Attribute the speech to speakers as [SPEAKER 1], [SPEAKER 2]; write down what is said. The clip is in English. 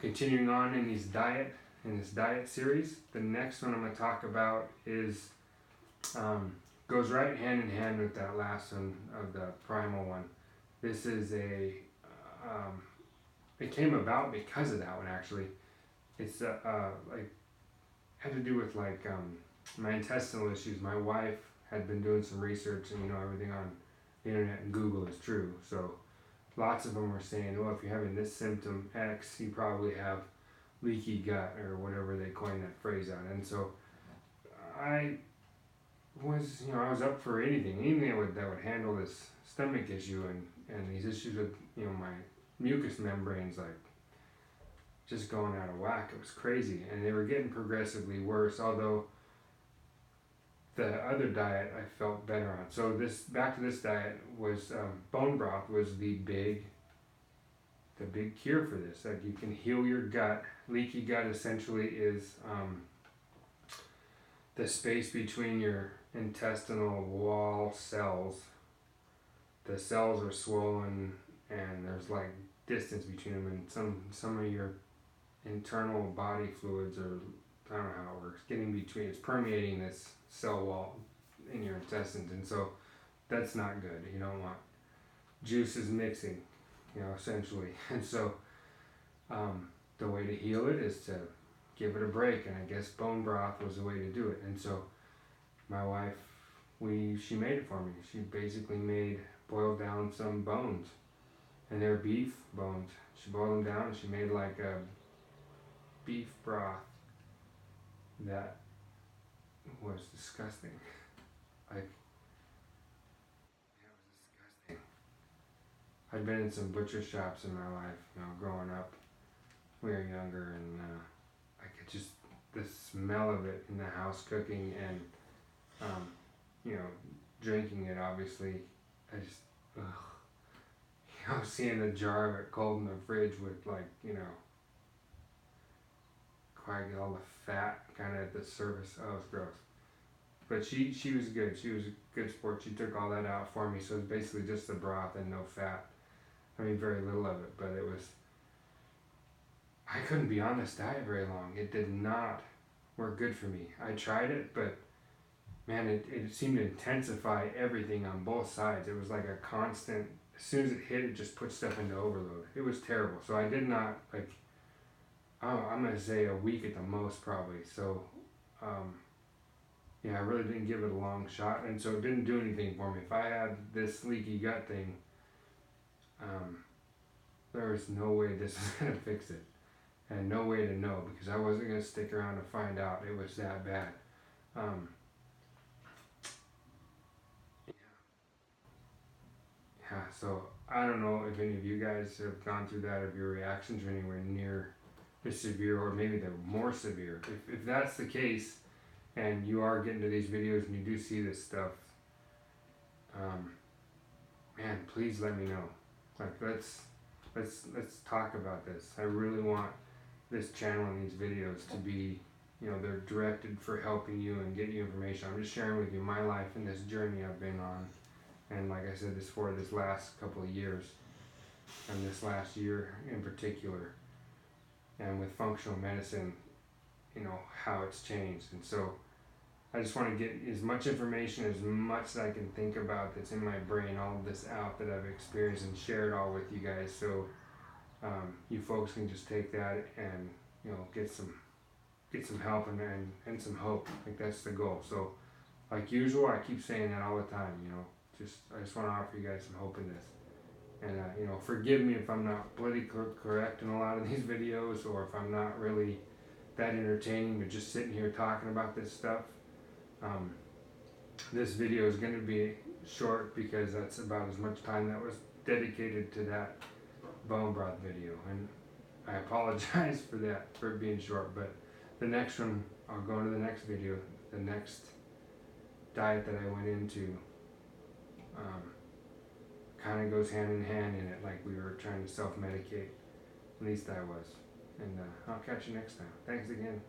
[SPEAKER 1] Continuing on in this diet series, the next one I'm going to talk about is goes right hand in hand with that last one of the primal one. This is it came about because of that one actually. It's like had to do with my intestinal issues. My wife had been doing some research, and everything on the internet and Google is true. So lots of them were saying, well, if you're having this symptom X, you probably have leaky gut or whatever they coined that phrase on. And so I was up for anything that would handle this stomach issue and these issues with my mucous membranes like just going out of whack. It was crazy, and they were getting progressively worse. Although the other diet I felt better on. So back to this diet was bone broth was the big cure for this. That you can heal your gut. Leaky gut essentially is the space between your intestinal wall cells. The cells are swollen, and there's like distance between them, and some of your internal body fluids are, I don't know how it works, getting between, it's permeating this cell wall in your intestines, and so that's not good. You don't want juices mixing, essentially. And so the way to heal it is to give it a break, and I guess bone broth was the way to do it. And so my wife, she made it for me. She basically boiled down some bones, and they're beef bones. She boiled them down, and she made like a beef broth that was disgusting. Like, it was disgusting. I'd been in some butcher shops in my life, growing up. We were younger, and I could just, the smell of it in the house cooking and, drinking it, obviously, I just, ugh. Seeing a jar of it cold in the fridge with quite all the fat kind of at the surface. Oh, it was gross. But she was good. She was a good sport. She took all that out for me. So it's basically just the broth and no fat. I mean, very little of it, but I couldn't be on this diet very long. It did not work good for me. I tried it, but man, it seemed to intensify everything on both sides. It was like a constant, as soon as it hit, it just put stuff into overload. It was terrible. So I did not, I'm going to say a week at the most probably. So, I really didn't give it a long shot, and so it didn't do anything for me. If I had this leaky gut thing, there was no way this was going to fix it, and no way to know, because I wasn't going to stick around to find out it was that bad. So I don't know if any of you guys have gone through that, if your reactions are anywhere near as severe, or maybe they're more severe. If that's the case, and you are getting to these videos and you do see this stuff, man, please let me know. Like, let's talk about this. I really want this channel and these videos to be, they're directed for helping you and getting you information. I'm just sharing with you my life and this journey I've been on. And like I said, for this last couple of years, and this last year in particular, and with functional medicine, how it's changed. And so I just want to get as much information, as much that I can think about that's in my brain, all of this out that I've experienced, and share it all with you guys, so you folks can just take that and get some help and some hope. Like, that's the goal. So like usual, I keep saying that all the time, I just want to offer you guys some hope in this. And forgive me if I'm not politically correct in a lot of these videos, or if I'm not really that entertaining, but just sitting here talking about this stuff. This video is going to be short, because that's about as much time that was dedicated to that bone broth video, and I apologize for that, for it being short. But the next one, I'll go into the next video. The next diet that I went into kind of goes hand in hand in it, like we were trying to self-medicate. At least I was. And I'll catch you next time. Thanks again.